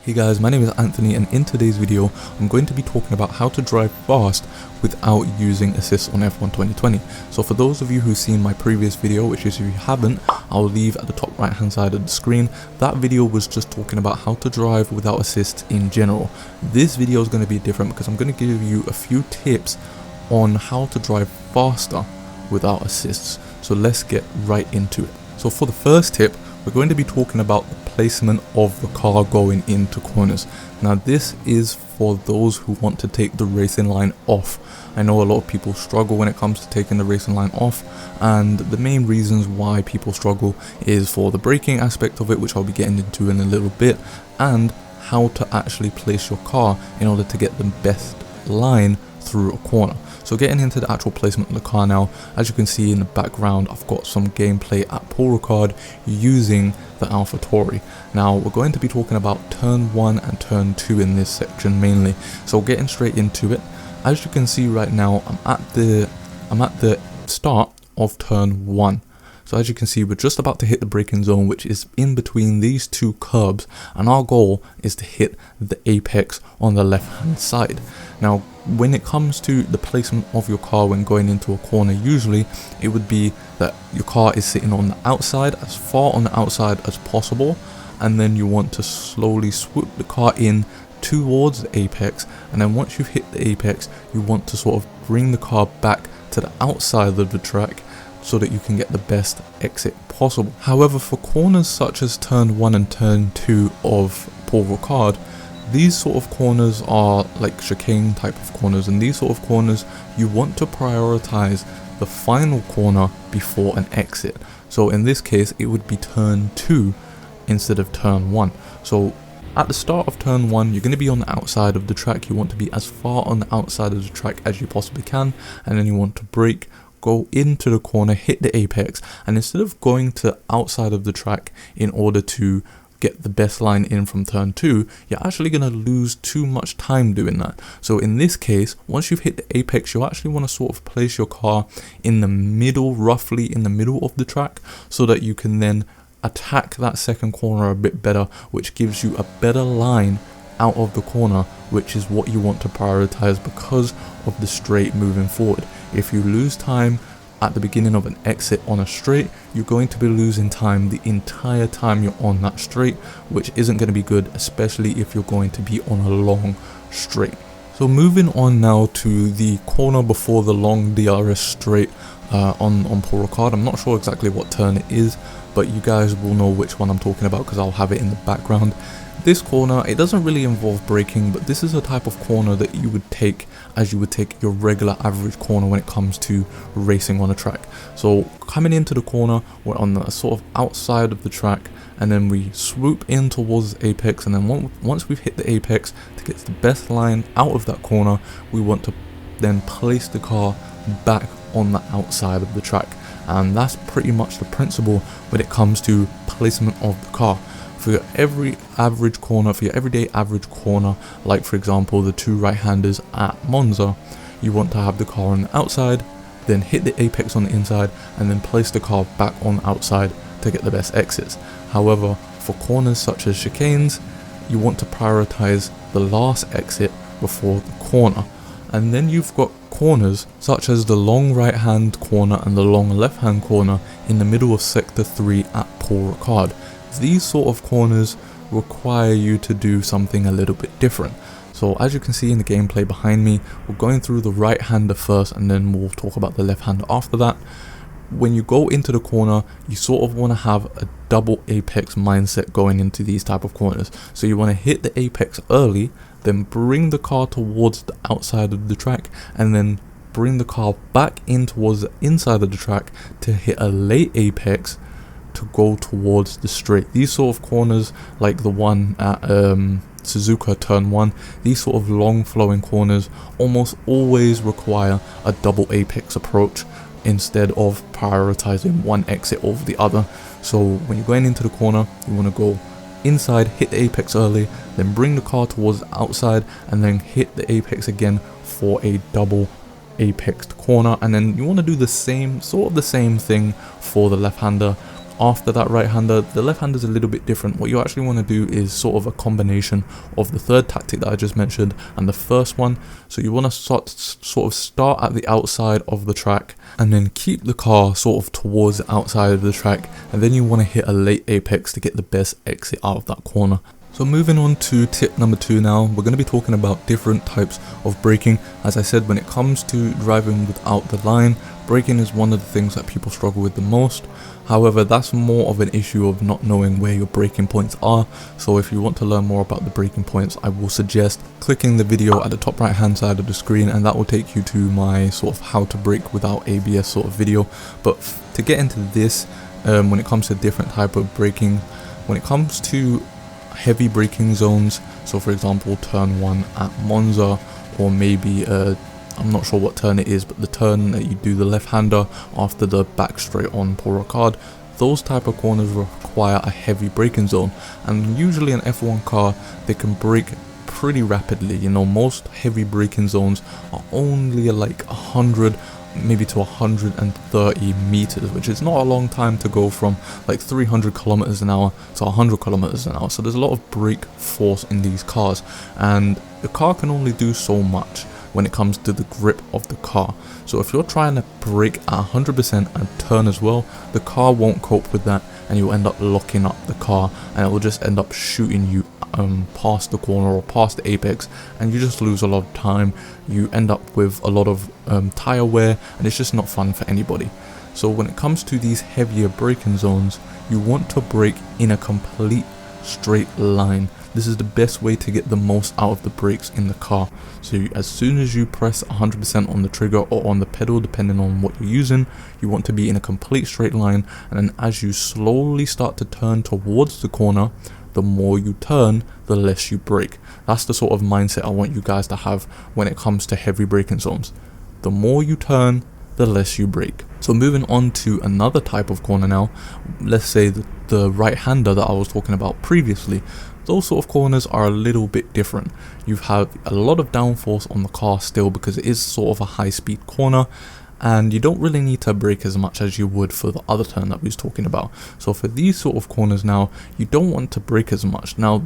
Hey guys, my name is Anthony, and in today's video I'm going to be talking about how to drive fast without using assists on F1 2020. So for those of you who've seen my previous video, which is if you haven't, I'll leave at the top right hand side of the screen. That video was just talking about how to drive without assists in general. This video is going to be different because I'm going to give you a few tips on how to drive faster without assists. So let's get right into it. So for the first tip, we're going to be talking about the placement of the car going into corners. Now this is for those who want to take the racing line off. I know a lot of people struggle when it comes to taking the racing line off, and the main reasons why people struggle is for the braking aspect of it, which I'll be getting into in a little bit, and how to actually place your car in order to get the best line through a corner. So getting into the actual placement of the car now, as you can see in the background, I've got some gameplay at Paul Ricard using the AlphaTauri. Now we're going to be talking about turn 1 and turn 2 in this section mainly. So getting straight into it, as you can see right now, I'm at the start of turn 1. So as you can see, we're just about to hit the braking zone, which is in between these two curbs, and our goal is to hit the apex on the left hand side. Now when it comes to the placement of your car when going into a corner, usually it would be that your car is sitting on the outside, as far on the outside as possible, and then you want to slowly swoop the car in towards the apex, and then once you've hit the apex, you want to sort of bring the car back to the outside of the track so that you can get the best exit possible. However, for corners such as turn 1 and turn 2 of Paul Ricard, these sort of corners are like chicane type of corners, and these sort of corners you want to prioritize the final corner before an exit. So in this case it would be turn 2 instead of turn 1. So at the start of turn 1, you're going to be on the outside of the track. You want to be as far on the outside of the track as you possibly can, and then you want to brake, go into the corner, hit the apex, and instead of going to outside of the track in order to get the best line in from turn 2, you're actually going to lose too much time doing that. So in this case, once you've hit the apex, you actually want to sort of place your car in the middle, roughly in the middle of the track, so that you can then attack that second corner a bit better, which gives you a better line out of the corner, which is what you want to prioritize because of the straight moving forward. If you lose time at the beginning of an exit on a straight, you're going to be losing time the entire time you're on that straight, which isn't going to be good, especially if you're going to be on a long straight. So moving on now to the corner before the long DRS straight on Paul Ricard. I'm not sure exactly what turn it is, but you guys will know which one I'm talking about because I'll have it in the background. This corner, it doesn't really involve braking, but this is a type of corner that you would take as you would take your regular average corner when it comes to racing on a track. So coming into the corner, we're on the sort of outside of the track, and then we swoop in towards the apex, and then once we've hit the apex, to get the best line out of that corner, we want to then place the car back on the outside of the track. And that's pretty much the principle when it comes to placement of the car. For your everyday average corner, like for example the two right-handers at Monza, you want to have the car on the outside, then hit the apex on the inside, and then place the car back on the outside to get the best exits. However, for corners such as chicanes, you want to prioritize the last exit before the corner. And then you've got corners such as the long right hand corner and the long left hand corner in the middle of sector 3 at Paul Ricard. These sort of corners require you to do something a little bit different. So as you can see in the gameplay behind me, we're going through the right hander first, and then we'll talk about the left hander after that. When you go into the corner, you sort of want to have a double apex mindset going into these type of corners. So you want to hit the apex early, then bring the car towards the outside of the track, and then bring the car back in towards the inside of the track to hit a late apex to go towards the straight. These sort of corners, like the one at Suzuka turn 1, these sort of long flowing corners almost always require a double apex approach instead of prioritizing one exit over the other. So when you're going into the corner, you want to go inside, hit the apex early, then bring the car towards the outside, and then hit the apex again for a double apexed corner. And then you want to do the same thing for the left hander. after that right-hander. The left-hander is a little bit different. What you actually want to do is sort of a combination of the third tactic that I just mentioned and the first one. So you want to sort of start at the outside of the track and then keep the car sort of towards the outside of the track, and then you want to hit a late apex to get the best exit out of that corner. So moving on to tip number 2 now, we're going to be talking about different types of braking. As I said, when it comes to driving without the line, braking is one of the things that people struggle with the most. However, that's more of an issue of not knowing where your braking points are. So if you want to learn more about the braking points, I will suggest clicking the video at the top right hand side of the screen, and that will take you to my sort of how to brake without ABS sort of video. But to get into this, when it comes to different type of braking, when it comes to heavy braking zones, so for example turn 1 at Monza, or maybe I'm not sure what turn it is, but the turn that you do the left-hander after the back straight on Paul Ricard, those type of corners require a heavy braking zone, and usually an F1 car, they can brake pretty rapidly. You know, most heavy braking zones are only like 100 maybe to 130 meters, which is not a long time to go from like 300 kilometers an hour to 100 kilometers an hour. So there's a lot of brake force in these cars, and the car can only do so much when it comes to the grip of the car. So if you're trying to brake at 100% and turn as well, the car won't cope with that, and you'll end up locking up the car, and it will just end up shooting you past the corner or past the apex, and you just lose a lot of time. You end up with a lot of tire wear, and it's just not fun for anybody. So when it comes to these heavier braking zones, you want to brake in a complete straight line. This is the best way to get the most out of the brakes in the car. So as soon as you press 100% on the trigger or on the pedal, depending on what you're using, you want to be in a complete straight line, and then as you slowly start to turn towards the corner, the more you turn, the less you brake. That's the sort of mindset I want you guys to have when it comes to heavy braking zones. The more you turn, the less you brake. So moving on to another type of corner now, let's say the right-hander that I was talking about previously. Those sort of corners are a little bit different. You have a lot of downforce on the car still, because it is sort of a high-speed corner, and you don't really need to brake as much as you would for the other turn that we was talking about. So for these sort of corners now, you don't want to brake as much. Now,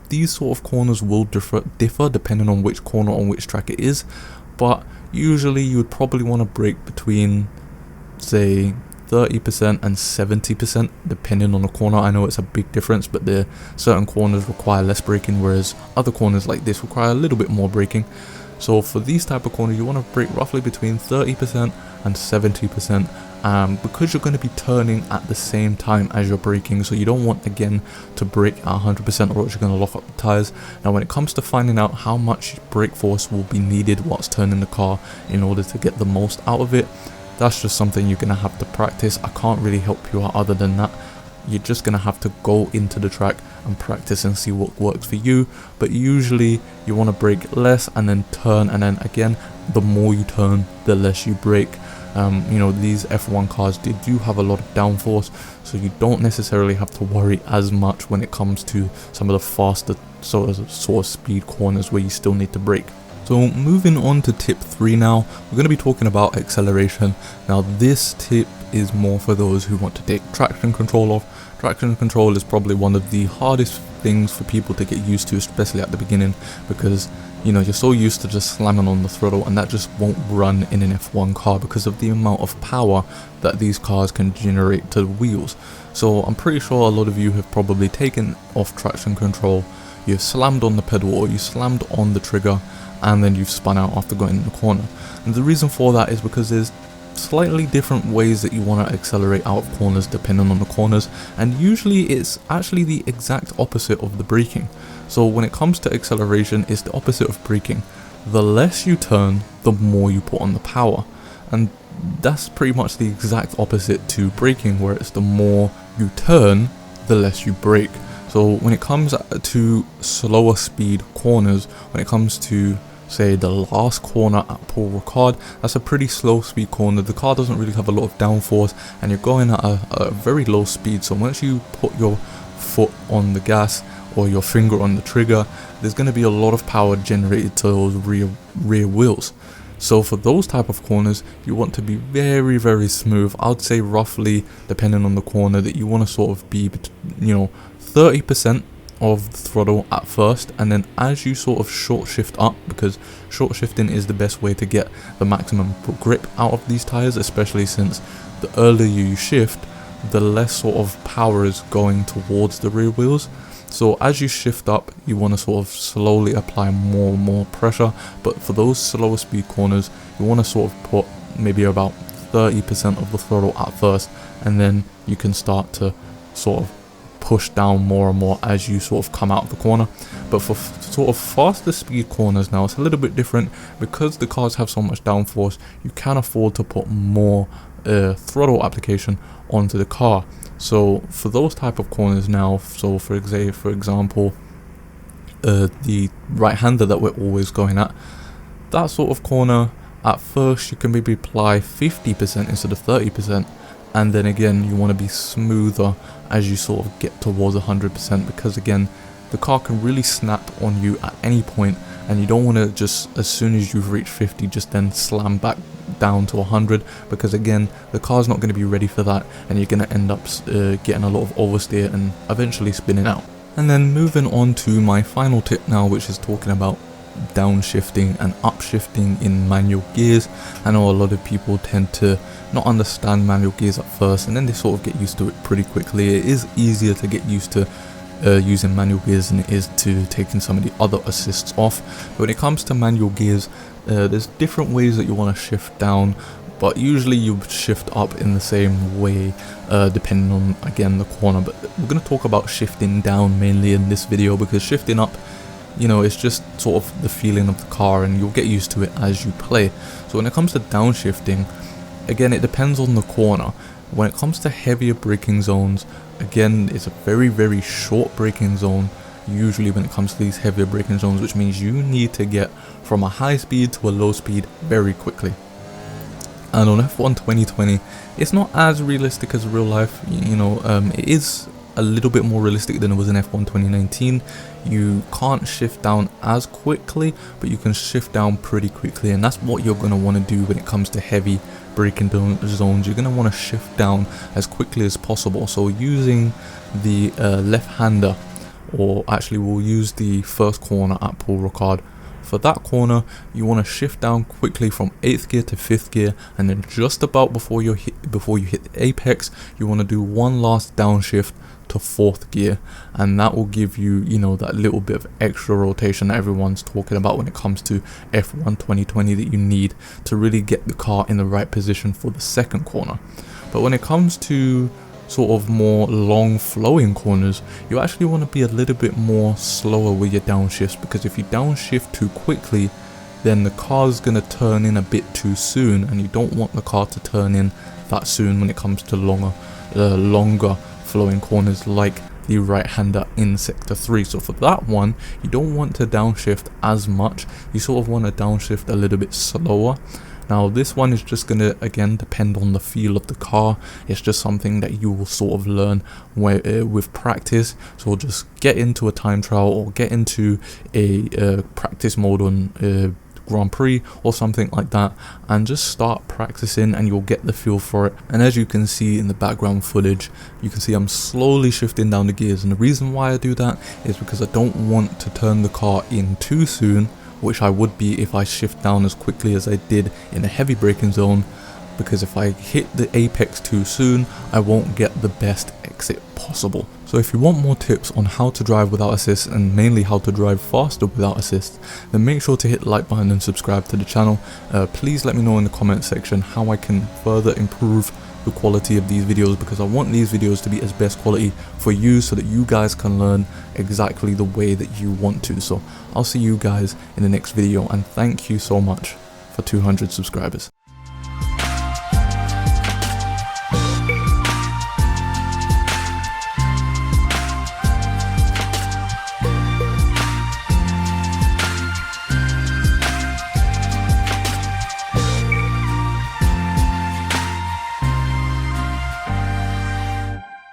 these sort of corners will differ depending on which corner on which track it is, but usually you would probably want to brake between, say, 30% and 70% depending on the corner. I know it's a big difference, but there certain corners require less braking, whereas other corners like this require a little bit more braking. So for these type of corners, you want to brake roughly between 30% and 70%, because you're going to be turning at the same time as you're braking. So you don't want, again, to brake at 100%, or else you're going to lock up the tires. Now when it comes to finding out how much brake force will be needed whilst turning the car in order to get the most out of it, that's just something you're going to have to practice. I can't really help you out other than that. You're just going to have to go into the track and practice and see what works for you. But usually you want to brake less and then turn, and then again, the more you turn, the less you brake. You know, these F1 cars, they do have a lot of downforce, so you don't necessarily have to worry as much when it comes to some of the faster sort of speed corners where you still need to brake. So moving on to tip 3 now, we're going to be talking about acceleration. Now this tip is more for those who want to take traction control off. Traction control is probably one of the hardest things for people to get used to, especially at the beginning, because you know, you're so used to just slamming on the throttle, and that just won't run in an F1 car because of the amount of power that these cars can generate to the wheels. So I'm pretty sure a lot of you have probably taken off traction control, you've slammed on the pedal or you slammed on the trigger, and then you've spun out after going in the corner. And the reason for that is because there's slightly different ways that you want to accelerate out of corners depending on the corners, and usually it's actually the exact opposite of the braking. So when it comes to acceleration, it's the opposite of braking. The less you turn, the more you put on the power, and that's pretty much the exact opposite to braking, where it's the more you turn, the less you brake. So when it comes to slower speed corners, when it comes to, say, the last corner at Paul Ricard, that's a pretty slow speed corner. The car doesn't really have a lot of downforce, and you're going at a very low speed. So once you put your foot on the gas or your finger on the trigger, there's going to be a lot of power generated to those rear wheels. So for those type of corners, you want to be very, very smooth. I'd say roughly, depending on the corner, that you want to sort of be, 30% of the throttle at first, and then as you sort of short shift up, because short shifting is the best way to get the maximum grip out of these tires, especially since the earlier you shift, the less sort of power is going towards the rear wheels. So as you shift up, you want to sort of slowly apply more and more pressure, but for those slower speed corners, you want to sort of put maybe about 30% of the throttle at first, and then you can start to sort of push down more and more as you sort of come out of the corner. But for sort of faster speed corners now, it's a little bit different. Because the cars have so much downforce, you can afford to put more throttle application onto the car. So for those type of corners now, so for example, the right-hander that we're always going at, that sort of corner, at first you can maybe apply 50% instead of 30%, and then again you want to be smoother as you sort of get towards 100%, because again the car can really snap on you at any point, and you don't want to just, as soon as you've reached 50, just then slam back down to 100, because again the car's not going to be ready for that, and you're going to end up getting a lot of oversteer and eventually spinning out. And then moving on to my final tip now, which is talking about downshifting and upshifting in manual gears. I know a lot of people tend to not understand manual gears at first, and then they sort of get used to it pretty quickly. It is easier to get used to using manual gears than it is to taking some of the other assists off. But when it comes to manual gears, there's different ways that you want to shift down, but usually you shift up in the same way, depending on, again, the corner. But we're going to talk about shifting down mainly in this video, because shifting up, it's just sort of the feeling of the car, and you'll get used to it as you play. So when it comes to downshifting, again, it depends on the corner. When it comes to heavier braking zones, again, it's a very, very short braking zone usually when it comes to these heavier braking zones, which means you need to get from a high speed to a low speed very quickly. And on F1 2020, it's not as realistic as real life. It is a little bit more realistic than it was in F1 2019. You can't shift down as quickly, but you can shift down pretty quickly, and that's what you're going to want to do when it comes to heavy braking zones. You're going to want to shift down as quickly as possible. So using the left-hander, or actually we'll use the first corner at Paul Ricard. For that corner, you want to shift down quickly from 8th gear to 5th gear, and then just about before you hit the apex, you want to do one last downshift to 4th gear, and that will give you, that little bit of extra rotation that everyone's talking about when it comes to F1 2020 that you need to really get the car in the right position for the second corner. But when it comes to sort of more long flowing corners, you actually want to be a little bit more slower with your downshifts, because if you downshift too quickly, then the car's going to turn in a bit too soon, and you don't want the car to turn in that soon when it comes to longer flowing corners like the right-hander in sector 3. So for that one, you don't want to downshift as much. You sort of want to downshift a little bit slower. Now this one is just going to, again, depend on the feel of the car. It's just something that you will sort of learn with practice. So just get into a time trial, or get into a practice mode on Grand Prix or something like that, and just start practicing, and you'll get the feel for it. And as you can see in the background footage, you can see I'm slowly shifting down the gears, and the reason why I do that is because I don't want to turn the car in too soon, which I would be if I shift down as quickly as I did in a heavy braking zone, because if I hit the apex too soon, I won't get the best exit possible. So if you want more tips on how to drive without assist, and mainly how to drive faster without assist, then make sure to hit the like button and subscribe to the channel. Please let me know in the comment section how I can further improve the quality of these videos, because I want these videos to be as best quality for you, so that you guys can learn exactly the way that you want to. So I'll see you guys in the next video, and thank you so much for 200 subscribers.